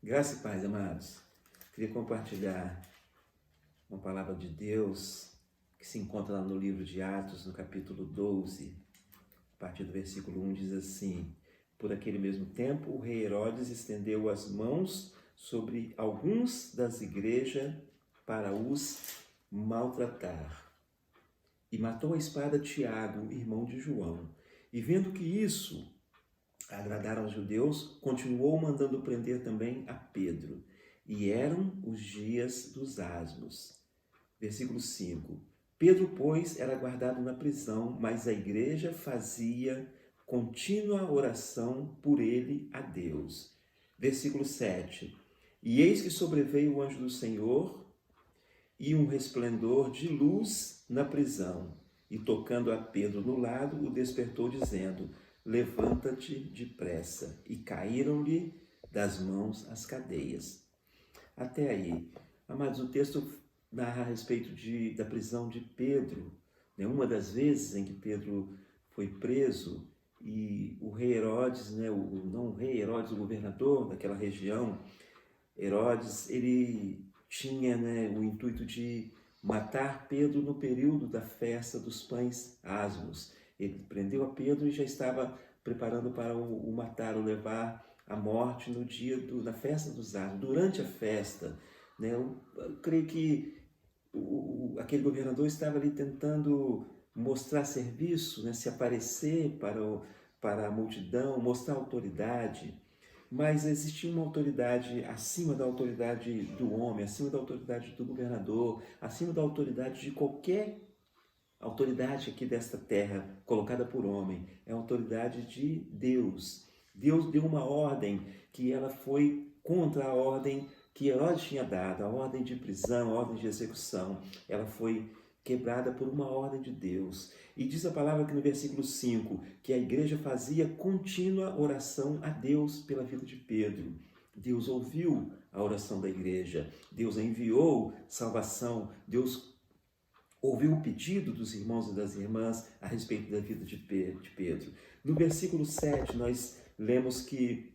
Graça e paz, amados. Queria compartilhar uma palavra de Deus que se encontra lá no livro de Atos, no capítulo 12, a partir do versículo 1, diz assim: Por aquele mesmo tempo, o rei Herodes estendeu as mãos sobre alguns das igrejas para os maltratar. E matou a espada Tiago, irmão de João. E vendo que isso agradaram aos judeus, continuou mandando prender também a Pedro. E eram os dias dos asmos. Versículo 5. Pedro, pois, era guardado na prisão, mas a igreja fazia contínua oração por ele a Deus. Versículo 7. E eis que sobreveio o anjo do Senhor e um resplendor de luz na prisão. E tocando a Pedro no lado, o despertou, dizendo: Levanta-te depressa. E caíram-lhe das mãos as cadeias. Até aí. Amados, o texto narra a respeito da prisão de Pedro. Uma das vezes em que Pedro foi preso e o rei Herodes, não o rei Herodes, o governador daquela região, Herodes, ele tinha o intuito de matar Pedro no período da festa dos pães asmos. Ele prendeu a Pedro e já estava preparando para o matar, o levar à morte no dia da festa dos asmos. Durante a festa, eu creio que aquele governador estava ali tentando mostrar serviço, se aparecer para a multidão, mostrar autoridade. Mas existia uma autoridade acima da autoridade do homem, acima da autoridade do governador, acima da autoridade de qualquer autoridade aqui desta terra colocada por homem. É a autoridade de Deus. Deus deu uma ordem que ela foi contra a ordem que Herodes tinha dado, a ordem de prisão, a ordem de execução. Ela foi quebrada por uma ordem de Deus. E diz a palavra aqui no versículo 5, que a igreja fazia contínua oração a Deus pela vida de Pedro. Deus ouviu a oração da igreja, Deus enviou salvação, Deus ouviu o pedido dos irmãos e das irmãs a respeito da vida de Pedro. No versículo 7, nós lemos que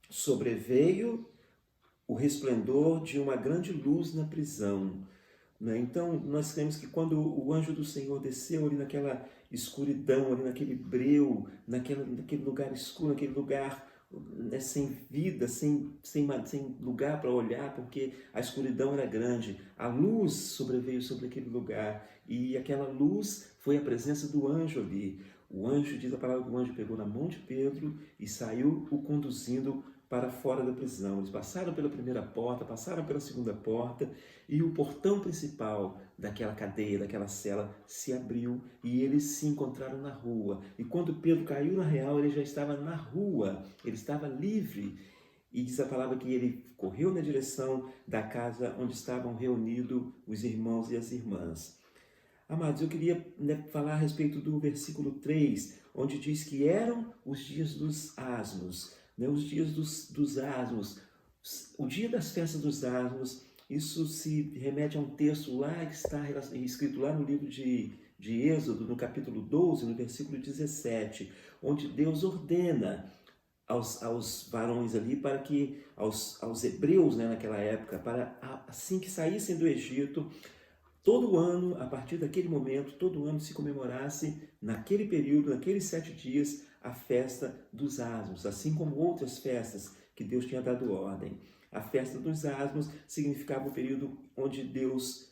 sobreveio o resplendor de uma grande luz na prisão. Então, nós cremos que quando o anjo do Senhor desceu ali naquela escuridão, ali naquele breu, naquele lugar escuro, naquele lugar sem vida, sem lugar para olhar, porque a escuridão era grande, a luz sobreveio sobre aquele lugar, e aquela luz foi a presença do anjo ali. O anjo, diz a palavra que o anjo pegou na mão de Pedro e saiu o conduzindo para fora da prisão. Eles passaram pela primeira porta, passaram pela segunda porta, e o portão principal daquela cadeia, daquela cela, se abriu e eles se encontraram na rua. E quando Pedro caiu na real, ele já estava na rua, ele estava livre. E diz a palavra que ele correu na direção da casa onde estavam reunidos os irmãos e as irmãs. Amados, eu queria falar a respeito do versículo 3, onde diz que eram os dias dos asmos. Os dias dos asmos, o dia das festas dos asmos, isso se remete a um texto lá que está escrito lá no livro de Êxodo, no capítulo 12, no versículo 17, onde Deus ordena aos varões ali, para que, aos hebreus naquela época, para assim que saíssem do Egito, todo ano, a partir daquele momento, todo ano se comemorasse, naquele período, naqueles 7 dias, a festa dos asmos, assim como outras festas que Deus tinha dado ordem. A festa dos asmos significava o período onde Deus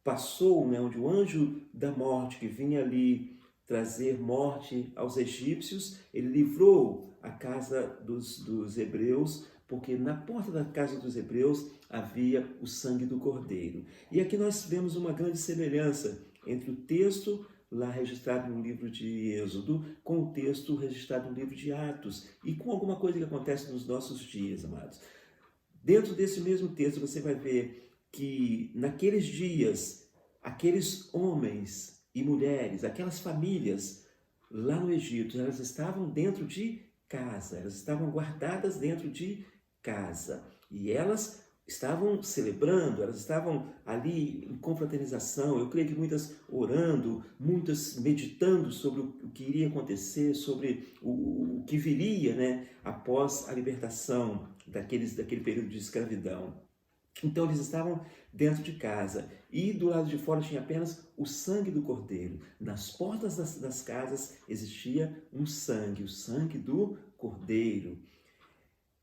passou, onde o anjo da morte que vinha ali trazer morte aos egípcios, ele livrou a casa dos hebreus, porque na porta da casa dos hebreus havia o sangue do cordeiro. E aqui nós vemos uma grande semelhança entre o texto lá registrado no livro de Êxodo com o texto registrado no livro de Atos e com alguma coisa que acontece nos nossos dias, amados. Dentro desse mesmo texto você vai ver que naqueles dias, aqueles homens e mulheres, aquelas famílias lá no Egito, elas estavam dentro de casa, elas estavam guardadas dentro de casa. E elas estavam celebrando, elas estavam ali em confraternização. Eu creio que muitas orando, muitas meditando sobre o que iria acontecer, sobre o que viria, né, após a libertação daquele período de escravidão. Então eles estavam dentro de casa e do lado de fora tinha apenas o sangue do cordeiro. Nas portas das casas existia um sangue, o sangue do cordeiro.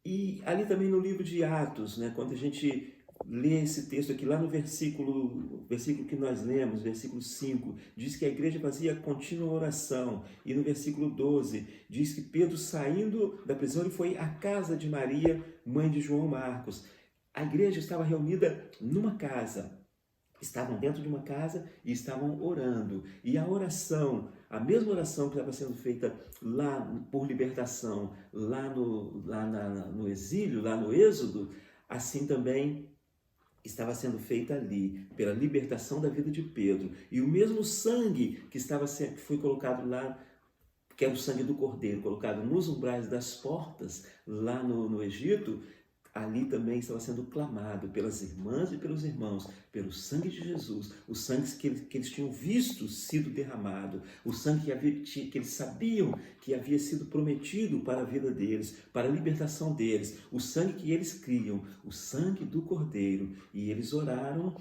E ali também no livro de Atos, né, quando a gente lê esse texto aqui, lá no versículo que nós lemos, versículo 5, diz que a igreja fazia contínua oração. E no versículo 12, diz que Pedro, saindo da prisão, ele foi à casa de Maria, mãe de João Marcos. A igreja estava reunida numa casa. Estavam dentro de uma casa e estavam orando. E a oração, a mesma oração que estava sendo feita lá por libertação, lá no exílio, lá no Êxodo, assim também estava sendo feita ali, pela libertação da vida de Pedro. E o mesmo sangue que foi colocado lá, que era o sangue do cordeiro, colocado nos umbrais das portas, lá no Egito, ali também estava sendo clamado pelas irmãs e pelos irmãos, pelo sangue de Jesus, o sangue que eles tinham visto sido derramado, o sangue que eles sabiam que havia sido prometido para a vida deles, para a libertação deles, o sangue que eles criam, o sangue do Cordeiro. E eles oraram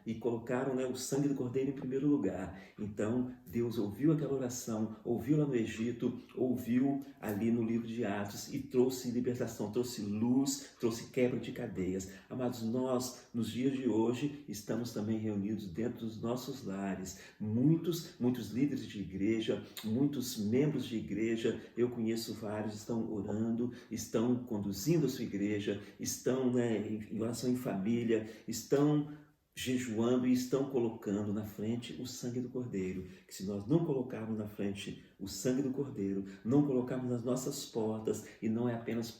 e colocaram, né, o sangue do Cordeiro em primeiro lugar. Então Deus ouviu aquela oração, ouviu lá no Egito, ouviu ali no livro de Atos e trouxe libertação, trouxe luz, trouxe quebra de cadeias. Amados, nós, nos dias de hoje, estamos também reunidos dentro dos nossos lares. Muitos líderes de igreja, muitos membros de igreja, eu conheço vários, estão orando, estão conduzindo a sua igreja, estão, né, em oração em família, estão jejuando e estão colocando na frente o sangue do Cordeiro. Que se nós não colocarmos na frente o sangue do Cordeiro, não colocarmos nas nossas portas, e não é apenas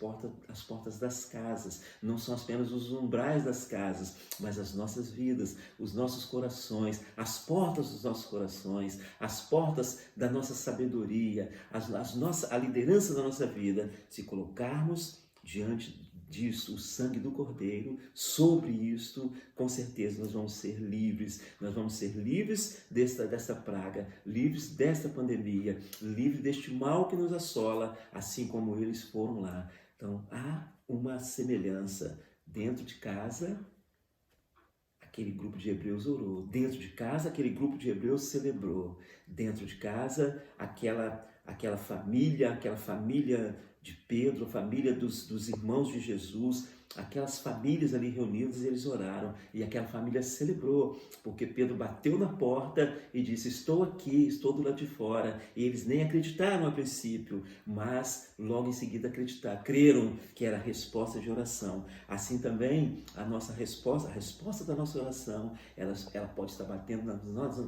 as portas das casas, não são apenas os umbrais das casas, mas as nossas vidas, os nossos corações, as portas dos nossos corações, as portas da nossa sabedoria, a liderança da nossa vida, se colocarmos diante disso, o sangue do Cordeiro, sobre isto, com certeza nós vamos ser livres dessa praga, livres desta pandemia, livres deste mal que nos assola, assim como eles foram lá. Então, há uma semelhança. Dentro de casa, aquele grupo de hebreus orou. Dentro de casa, aquele grupo de hebreus celebrou. Dentro de casa, aquela família de Pedro, a família dos irmãos de Jesus, aquelas famílias ali reunidas, eles oraram e aquela família celebrou, porque Pedro bateu na porta e disse: estou aqui, estou do lado de fora. E eles nem acreditaram a princípio, mas logo em seguida creram que era a resposta de oração. Assim também a resposta da nossa oração, ela pode estar batendo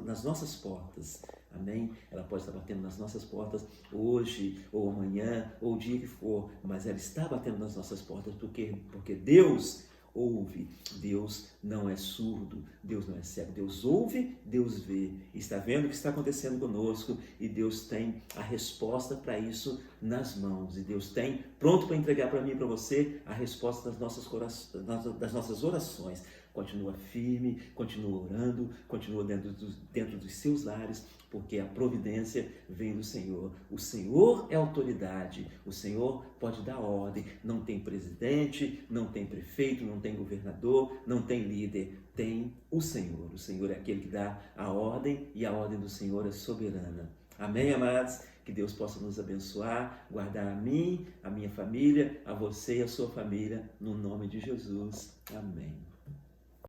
nas nossas portas. Amém? Ela pode estar batendo nas nossas portas hoje, ou amanhã, ou o dia que for, mas ela está batendo nas nossas portas porque Deus ouve. Deus não é surdo, Deus não é cego. Deus ouve, Deus vê. Está vendo o que está acontecendo conosco e Deus tem a resposta para isso nas mãos. E Deus tem pronto para entregar para mim e para você a resposta das nossas orações. Continua firme, continua orando, continua dentro dos seus lares, porque a providência vem do Senhor. O Senhor é autoridade, o Senhor pode dar ordem. Não tem presidente, não tem prefeito, não tem governador, não tem líder. Tem o Senhor. O Senhor é aquele que dá a ordem e a ordem do Senhor é soberana. Amém, amados? Que Deus possa nos abençoar, guardar a mim, a minha família, a você e a sua família, no nome de Jesus. Amém.